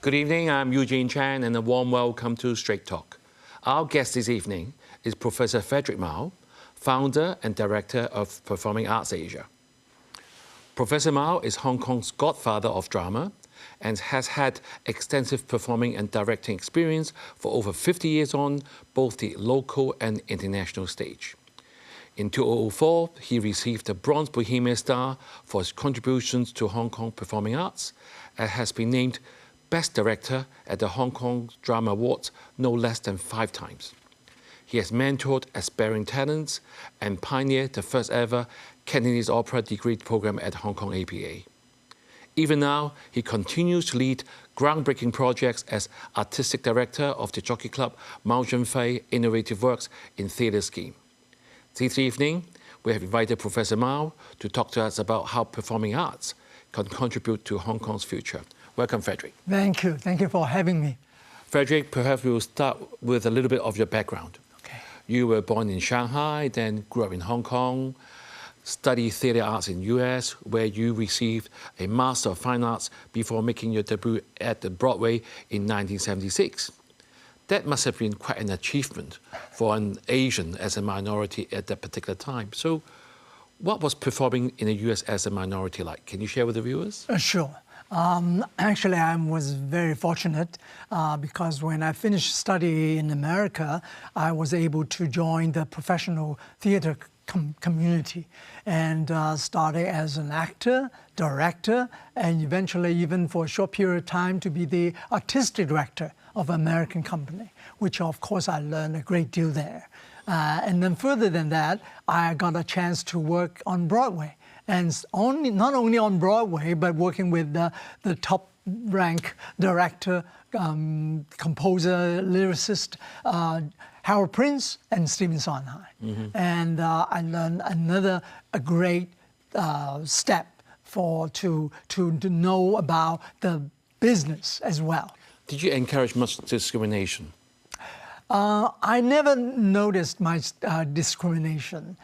Good evening, I'm Eugene Chan, and a warm welcome to Straight Talk. Our guest this evening is Professor Frederick Mao, founder and director of Performing Arts Asia. Professor Mao is Hong Kong's godfather of drama and has had extensive performing and directing experience for over 50 years on both the local and international stage. In 2004, he received the Bronze Bohemian Star for his contributions to Hong Kong performing arts and has been named Best Director at the Hong Kong Drama Awards no less than 5 times. He has mentored aspiring talents and pioneered the first ever Cantonese Opera degree program at Hong Kong APA. Even now, he continues to lead groundbreaking projects as Artistic Director of the Jockey Club Mao Zhenfei Innovative Works in Theatre Scheme. This evening, we have invited Professor Mao to talk to us about how performing arts can contribute to Hong Kong's future. Welcome, Frederick. Thank you. Thank you for having me. Frederick, perhaps we'll start with a little bit of your background. Okay. You were born in Shanghai, then grew up in Hong Kong, studied theatre arts in US, where you received a Master of Fine Arts before making your debut at the Broadway in 1976. That must have been quite an achievement for an Asian as a minority at that particular time. So what was performing in the US as a minority like? Can you share with the viewers? Sure. Actually, I was very fortunate because when I finished study in America, I was able to join the professional theater community and started as an actor, director, and eventually even for a short period of time to be the artistic director of an American company, which of course I learned a great deal there. And then further than that, I got a chance to work on Broadway. And not only on Broadway, but working with the top rank director, composer, lyricist, Harold Prince and Stephen Sondheim. Mm-hmm. And I learned a great step to know about the business as well. Did you encourage much discrimination? I never noticed much discrimination.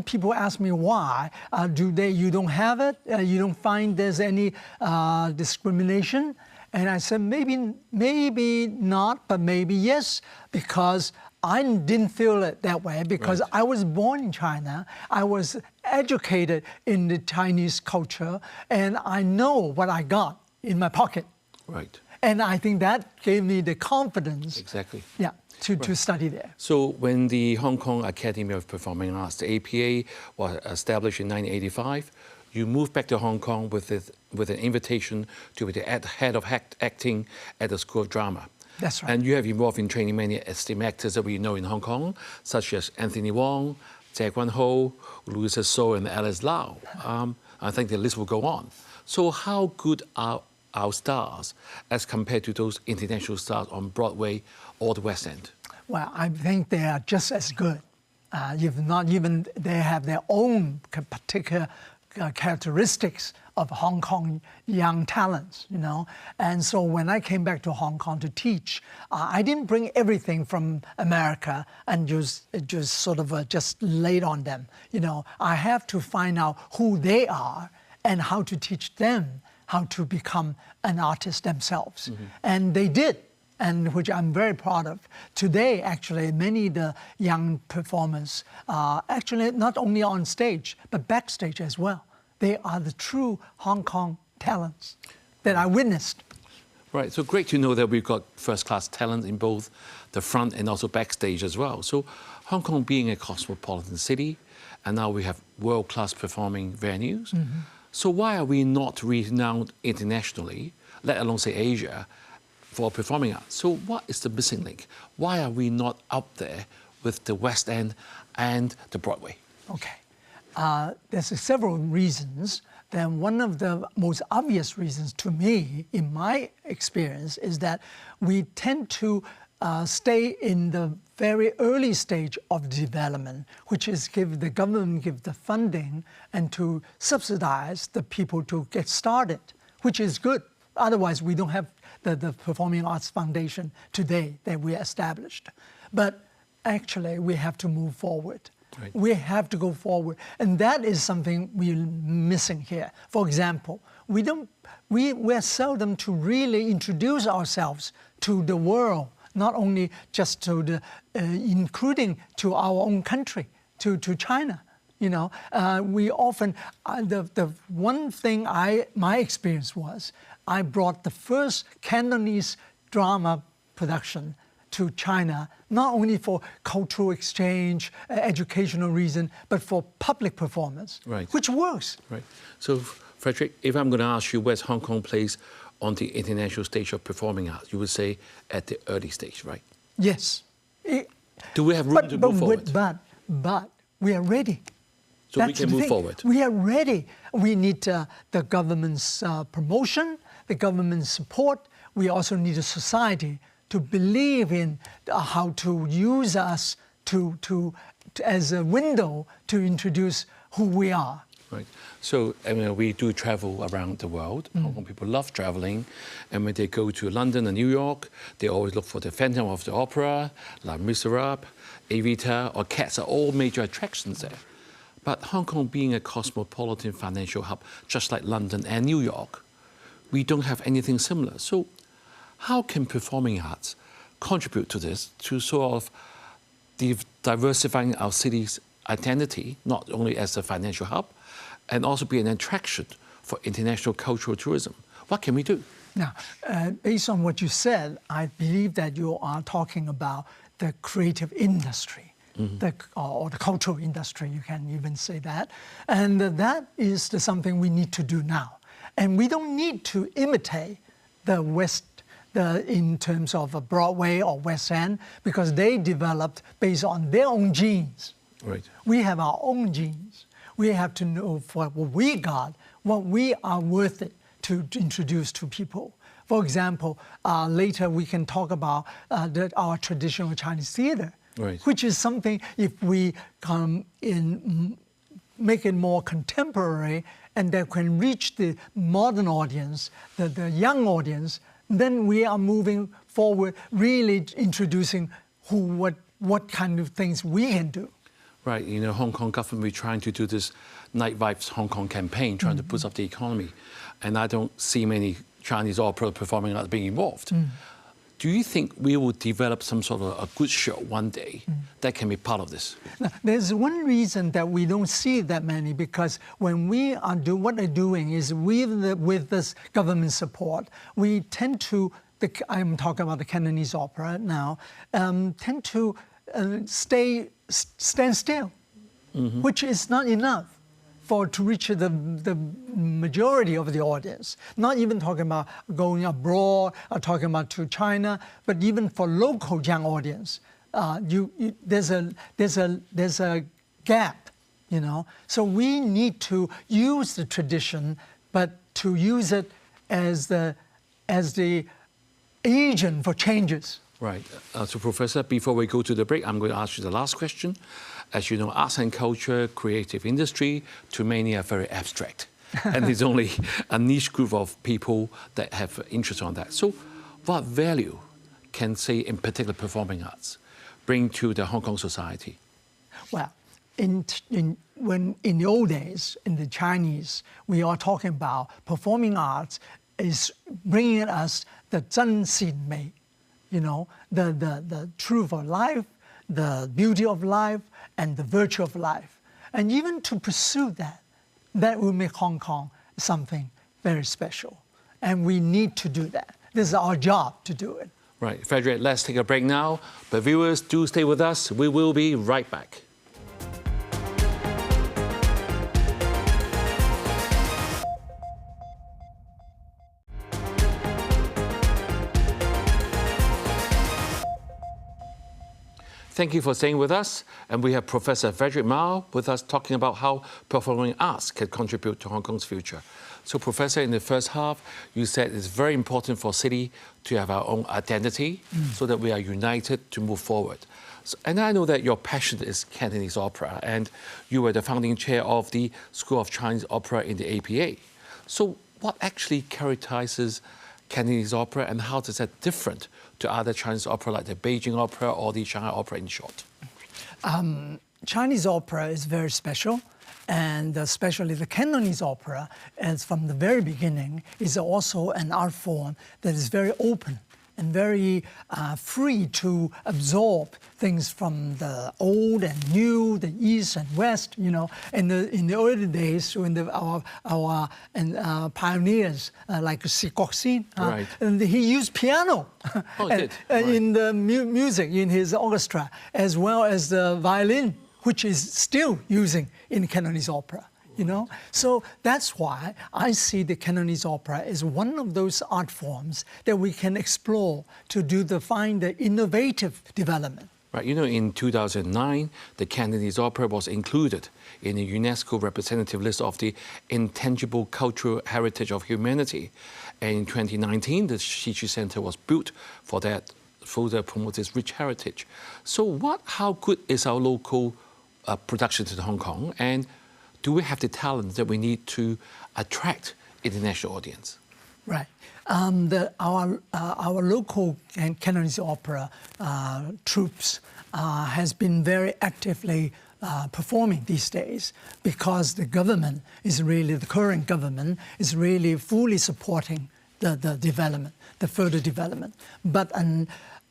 People ask me why. You don't have it? You don't find there's any discrimination? And I said, maybe not, but maybe yes, because I didn't feel it that way because right. I was born in China. I was educated in the Chinese culture, and I know what I got in my pocket. Right. And I think that gave me the confidence. Exactly. Yeah, to study there. So when the Hong Kong Academy of Performing Arts, the APA, was established in 1985, you moved back to Hong Kong with an invitation to be the head of acting at the School of Drama. That's right. And you have involved in training many esteemed actors that we know in Hong Kong, such as Anthony Wong, Jie Guan-ho, Louisa So, and Alice Lau. I think the list will go on. So how good are our stars as compared to those international stars on Broadway or the West End? Well, I think they are just as good. If not even, they have their own particular characteristics of Hong Kong young talents, you know. And so when I came back to Hong Kong to teach, I didn't bring everything from America and just sort of just laid on them. You know, I have to find out who they are and how to teach them how to become an artist themselves. Mm-hmm. And they did, and which I'm very proud of. Today, actually, many of the young performers are actually not only on stage, but backstage as well. They are the true Hong Kong talents that I witnessed. Right, so great to know that we've got first-class talent in both the front and also backstage as well. So Hong Kong being a cosmopolitan city, and now we have world-class performing venues. Mm-hmm. So why are we not renowned internationally, let alone say Asia, for performing arts? So what is the missing link? Why are we not up there with the West End and the Broadway? Okay, there's several reasons. Then one of the most obvious reasons to me, in my experience, is that we tend to stay in the very early stage of development, which is the government give the funding and to subsidize the people to get started, which is good. Otherwise, we don't have the Performing Arts Foundation today that we established. But actually, we have to move forward. Right. We have to go forward. And that is something we're missing here. For example, we're seldom to really introduce ourselves to the world, not only just to the, including to our own country, to China. You know, we often, the one thing my experience was, I brought the first Cantonese drama production to China, not only for cultural exchange, educational reason, but for public performance, right. which works. Right. So, Frederick, if I'm going to ask you where's Hong Kong place on the international stage of performing arts, you would say at the early stage, right? Yes. Do we have room to move forward? But we are ready. So That's we can the move thing. forward. We are ready. We need the government's promotion, the government's support. We also need a society to believe in how to use us to as a window to introduce who we are. Right. So, I mean, we do travel around the world. Hong Kong people love traveling. And when they go to London and New York, they always look for the Phantom of the Opera, Les Miserables, Evita, or Cats are all major attractions there. But Hong Kong being a cosmopolitan financial hub, just like London and New York, we don't have anything similar. So how can performing arts contribute to this, to sort of diversifying our city's identity, not only as a financial hub, and also be an attraction for international cultural tourism? What can we do? Now, based on what you said, I believe that you are talking about the creative industry. Or the cultural industry, you can even say that. And that is something we need to do now. And we don't need to imitate the West in terms of Broadway or West End, because they developed based on their own genes. Right. We have our own genes. We have to know what we got, what we are worth it to introduce to people. For example, later we can talk about our traditional Chinese theater. Right. Which is something, if we come in, make it more contemporary and that can reach the modern audience, the young audience, then we are moving forward, really introducing what kind of things we can do. Right, you know, Hong Kong government, we're trying to do this Night Vibes Hong Kong campaign, trying to boost up the economy. And I don't see many Chinese opera performing arts being involved. Do you think we will develop some sort of a good show one day that can be part of this? Now, there's one reason that we don't see that many, because when we are what they're doing is with this government support, we tend to, I'm talking about the Cantonese Opera now, tend to stand still, which is not enough to reach the majority of the audience. Not even talking about going abroad or talking about to China, but even for local young audience, there's a gap, you know. So we need to use the tradition, but to use it as the agent for changes. Right. So, Professor, before we go to the break, I'm going to ask you the last question. As you know, arts and culture, creative industry, to many are very abstract. And there's only a niche group of people that have interest on that. So what value can, say, in particular performing arts, bring to the Hong Kong society? Well, in the old days, in the Chinese, we are talking about performing arts is bringing us the 真善美, you know, the truth of life, the beauty of life, and the virtue of life. And even to pursue that will make Hong Kong something very special. And we need to do that. This is our job to do it. Right. Frederick, let's take a break now. But viewers, do stay with us. We will be right back. Thank you for staying with us. And we have Professor Frederick Mao with us talking about how performing arts can contribute to Hong Kong's future. So, Professor, in the first half, you said it's very important for city to have our own identity so that we are united to move forward. So, and I know that your passion is Cantonese opera, and you were the founding chair of the School of Chinese Opera in the APA. So what actually characterizes Cantonese opera, and how is that different to other Chinese opera like the Beijing opera or the Shanghai opera in short? Chinese opera is very special, and especially the Cantonese opera, as from the very beginning, is also an art form that is very open and very free to absorb things from the old and new, the East and West. You know, in the early days, when our pioneers like Si Kok-sin, Right. and he used piano in the music in his orchestra, as well as the violin, which is still using in Cantonese opera. You know, so that's why I see the Cantonese opera as one of those art forms that we can explore to find the innovative development. Right. You know, in 2009, the Cantonese Opera was included in the UNESCO representative list of the intangible cultural heritage of humanity. And in 2019, the Xixi Center was built for that, further promote its rich heritage. So how good is our local production to Hong Kong? And do we have the talent that we need to attract international audience? Right. Our local Cantonese opera troops has been very actively performing these days, because the government is really, the current government is really fully supporting the development, the further development. But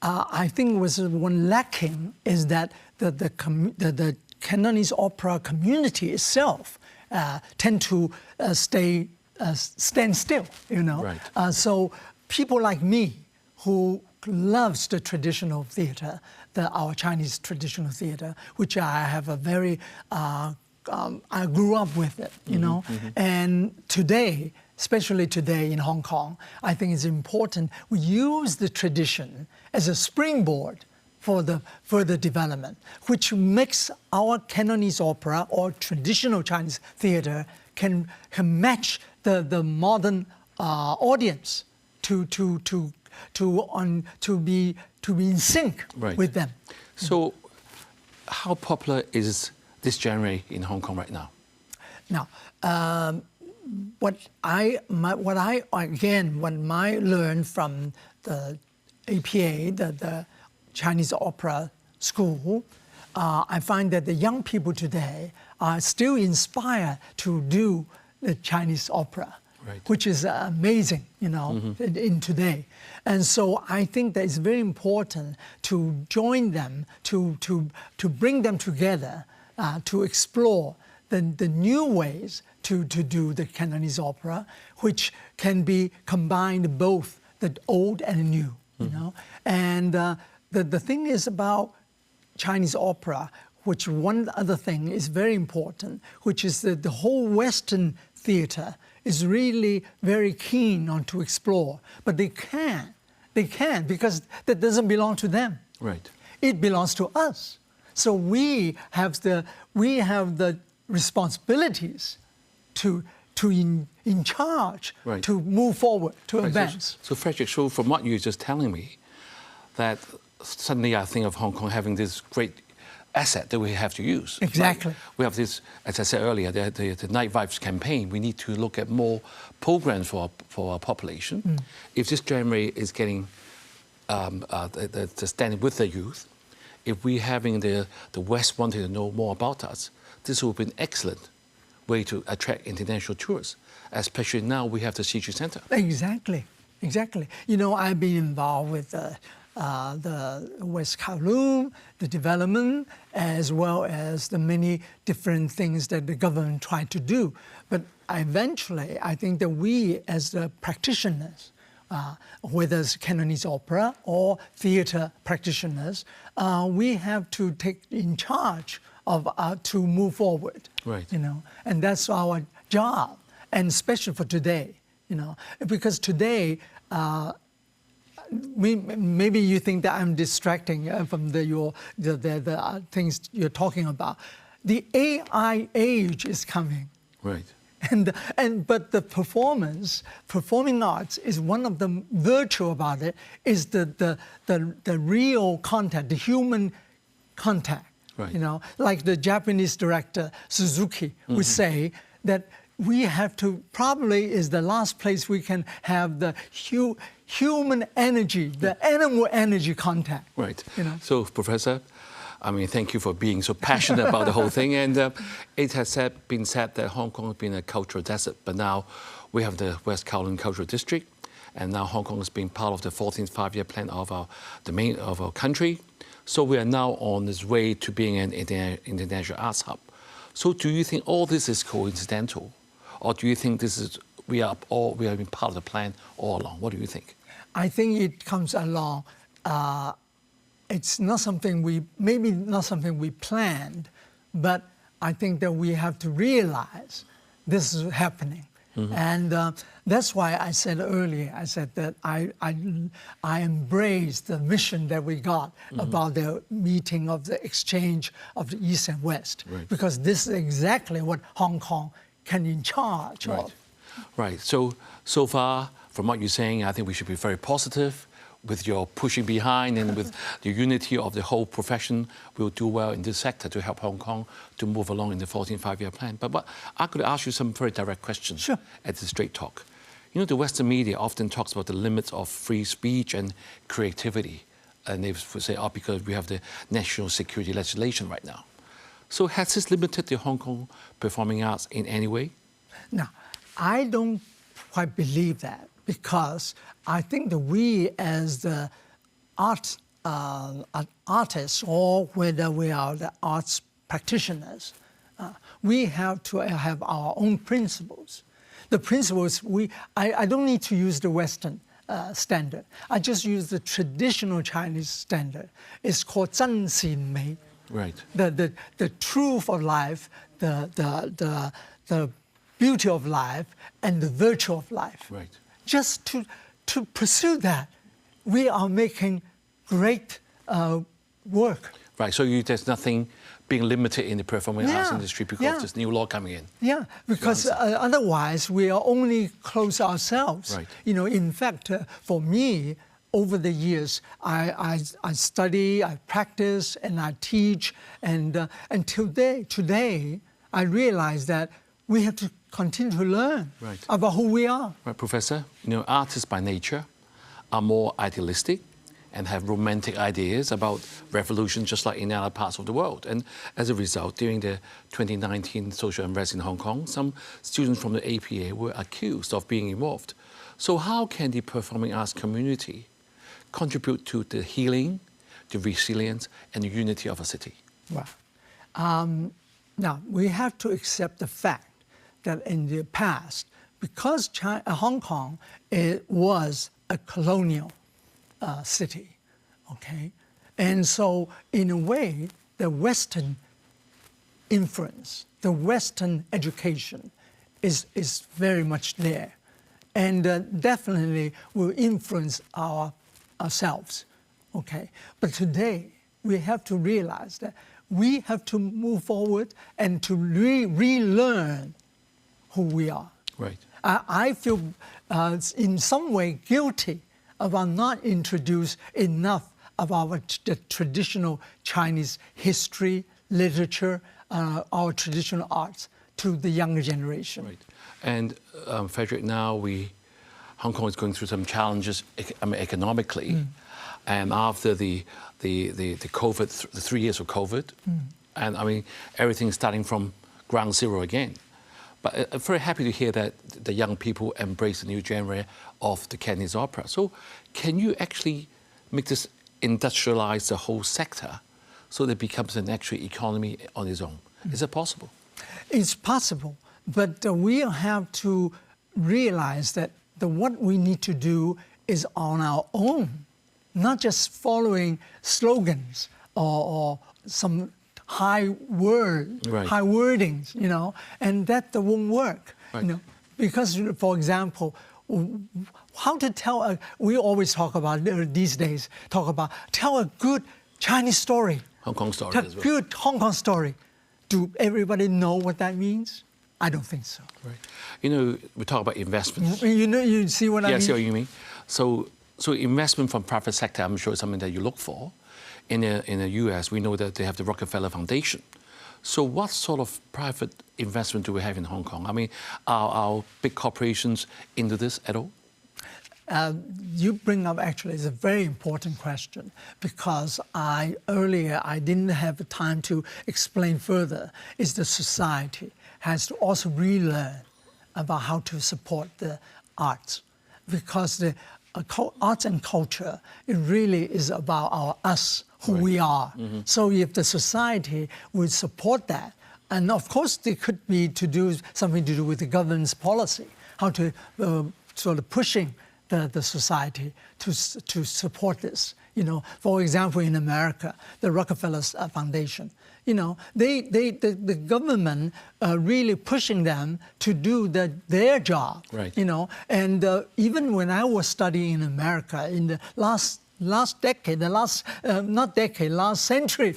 I think was one lacking is that the Cantonese opera community itself tend to stand still, you know. Right. So people like me, who loves the traditional theater, our Chinese traditional theater, which I have a very, I grew up with it, you know. And today, especially today in Hong Kong, I think it's important we use the tradition as a springboard for the further development, which makes our Cantonese opera or traditional Chinese theater can match the modern audience to be in sync with them. So, how popular is this genre in Hong Kong right now? Now, what I learned from the APA, the Chinese Opera School, I find that the young people today are still inspired to do the Chinese opera, which is amazing, you know, in today. And so I think that it's very important to join them, to bring them together, to explore the new ways to do the Cantonese opera, which can be combined both the old and new, you know. And the thing is about Chinese opera, which one other thing is very important, which is that the whole Western theater is really very keen on to explore, but they can't because that doesn't belong to them. Right. It belongs to us. So we have the responsibilities to in charge, to move forward, to advance. So Frederick, so from what you're just telling me, that suddenly I think of Hong Kong having this great asset that we have to use. Exactly. Right? We have this, as I said earlier, the Night Vibes campaign. We need to look at more programs for our population. If this genre is getting standing with the youth, if we're having the West wanting to know more about us, this will be an excellent way to attract international tourists, especially now we have the Xixi Center. Exactly. You know, I've been involved with the West Kowloon, the development, as well as the many different things that the government tried to do. But eventually, I think that we, as the practitioners, whether it's Cantonese opera or theater practitioners, we have to take in charge of to move forward. Right. You know, and that's our job, and especially for today. You know, because today. Maybe you think that I'm distracting from the things you're talking about. The AI age is coming. Right. But the performing arts is one of the virtue about it is the real contact, the human contact. Right. You know, like the Japanese director Suzuki would say that we have to, probably is the last place we can have the human energy, the animal energy contact. Right. You know? So, Professor, I mean, thank you for being so passionate about the whole thing. And it has been said that Hong Kong has been a cultural desert, but now we have the West Kowloon Cultural District, and now Hong Kong has been part of the 14th five-year plan of our country. So we are now on this way to being an international arts hub. So do you think all this is coincidental, or do you think we have been part of the plan all along? What do you think? I think it comes along. It's not something maybe not something we planned, but I think that we have to realize this is happening. Mm-hmm. And that's why I said earlier, I said that I embrace the mission that we got mm-hmm. about the meeting of the exchange of the East and West, right. because this is exactly what Hong Kong can in charge right. of. Right. So far, from what you're saying, I think we should be very positive. With your pushing behind and with the unity of the whole profession, we'll do well in this sector to help Hong Kong to move along in the 14th five-year plan. But I could ask you some very direct questions sure. at the Straight Talk. You know, the Western media often talks about the limits of free speech and creativity. And they would say, oh, because we have the national security legislation right now. So has this limited the Hong Kong performing arts in any way? No, I don't quite believe that, because I think that we as the artists, or whether we are the arts practitioners, we have to have our own principles. The principles, I don't need to use the Western standard. I just use the traditional Chinese standard. It's called 真善美. Right. The truth of life, the beauty of life, and the virtue of life. Right. Just to pursue that, we are making great work. Right, so there's nothing being limited in the performing arts industry because there's new law coming in. Yeah, because otherwise we are only close ourselves. Right. You know, in fact, for me, over the years, I study, I practice, and I teach, and today, I realize that we have to continue to learn right. about who we are. Right, Professor, you know, artists by nature are more idealistic and have romantic ideas about revolution, just like in other parts of the world. And as a result, during the 2019 social unrest in Hong Kong, some students from the APA were accused of being involved. So how can the performing arts community contribute to the healing, the resilience, and the unity of a city? Well, now we have to accept the fact that in the past, because Hong Kong was a colonial city, okay? And so in a way, the Western influence, the Western education is very much there, and definitely will influence ourselves, okay? But today, we have to realize that we have to move forward and to relearn who we are. Right. I feel in some way guilty about not introduce enough of the traditional Chinese history, literature, our traditional arts to the younger generation. Right. And Frederick, now Hong Kong is going through some challenges economically, and after the COVID, the 3 years of COVID, and I mean everything's starting from ground zero again. But I'm very happy to hear that the young people embrace the new genre of the Cantonese Opera. So can you actually make this industrialize the whole sector so that it becomes an actual economy on its own? Is it possible? It's possible, but we have to realize that what we need to do is on our own, not just following slogans or some high wordings, you know, and that won't work, right. you know, because, for example, how to tell we always talk about these days, tell a good Chinese story. Hong Kong story as well. Good Hong Kong story. Do everybody know what that means? I don't think so. Right. You know, we talk about investments. You see what I mean? Yeah, I see what you mean. So investment from private sector, I'm sure, is something that you look for. In the US, we know that they have the Rockefeller Foundation. So what sort of private investment do we have in Hong Kong? I mean, are big corporations into this at all? You bring up actually is a very important question, because earlier I didn't have the time to explain further, is the society has to also relearn about how to support the arts, because the arts and culture, it really is about us, who we are. So if the society would support that, and of course there could be something to do with the government's policy, how to sort of pushing the society to support this. For example, in America, the Rockefeller Foundation, the government really pushing them to do their job. Right. And even when I was studying in America in the last decade, last century,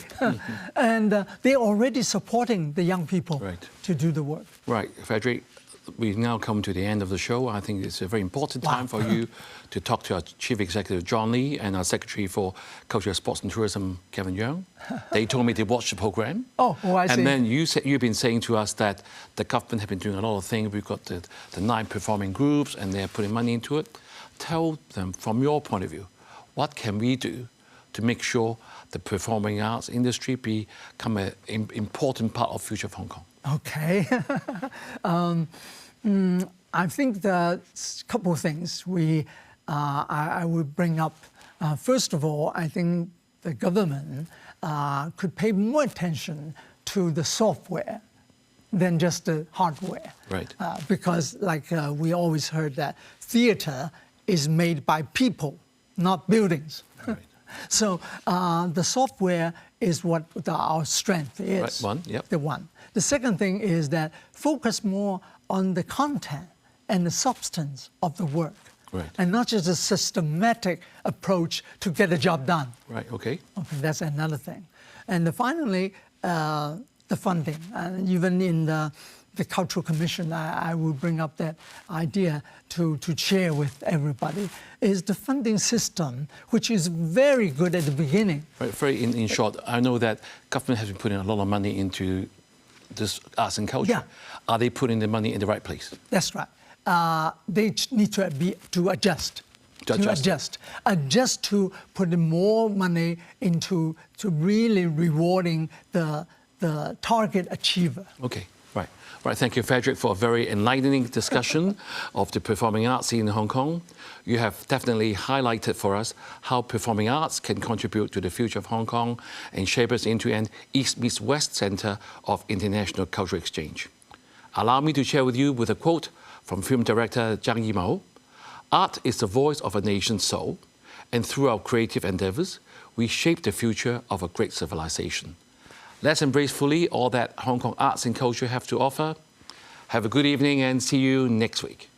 and they're already supporting the young people to do the work. Right, Frederick, we've now come to the end of the show. I think it's a very important time for you to talk to our Chief Executive, John Lee, and our Secretary for Culture, Sports and Tourism, Kevin Yeung. They told me to watch the program. I see. And then you've been saying to us that the government have been doing a lot of things. We've got the 9 performing groups, and they're putting money into it. Tell them, from your point of view, what can we do to make sure the performing arts industry become an important part of the future of Hong Kong? Okay. I think that a couple of things I would bring up. First of all, I think the government could pay more attention to the software than just the hardware. Right. Because we always heard that theater is made by people, not buildings. Right. So the software is what our strength is. Right. One, yep. The one. The second thing is that focus more on the content and the substance of the work. Right. And not just a systematic approach to get the job done. Right, okay. Okay, that's another thing. And finally, the funding. And even in the Cultural Commission, I will bring up that idea to share with everybody, is the funding system, which is very good at the beginning. Right, very in short, I know that government has been putting a lot of money into this arts and culture. Yeah. Are they putting the money in the right place? That's right. They need to adjust. Adjust to put more money into really rewarding the target achiever. Okay, right. Right, thank you, Frederick, for a very enlightening discussion of the performing arts scene in Hong Kong. You have definitely highlighted for us how performing arts can contribute to the future of Hong Kong and shape us into an East-Meets-West centre of international cultural exchange. Allow me to share with you with a quote from film director Zhang Yimou. Art is the voice of a nation's soul, and through our creative endeavours, we shape the future of a great civilization. Let's embrace fully all that Hong Kong arts and culture have to offer. Have a good evening and see you next week.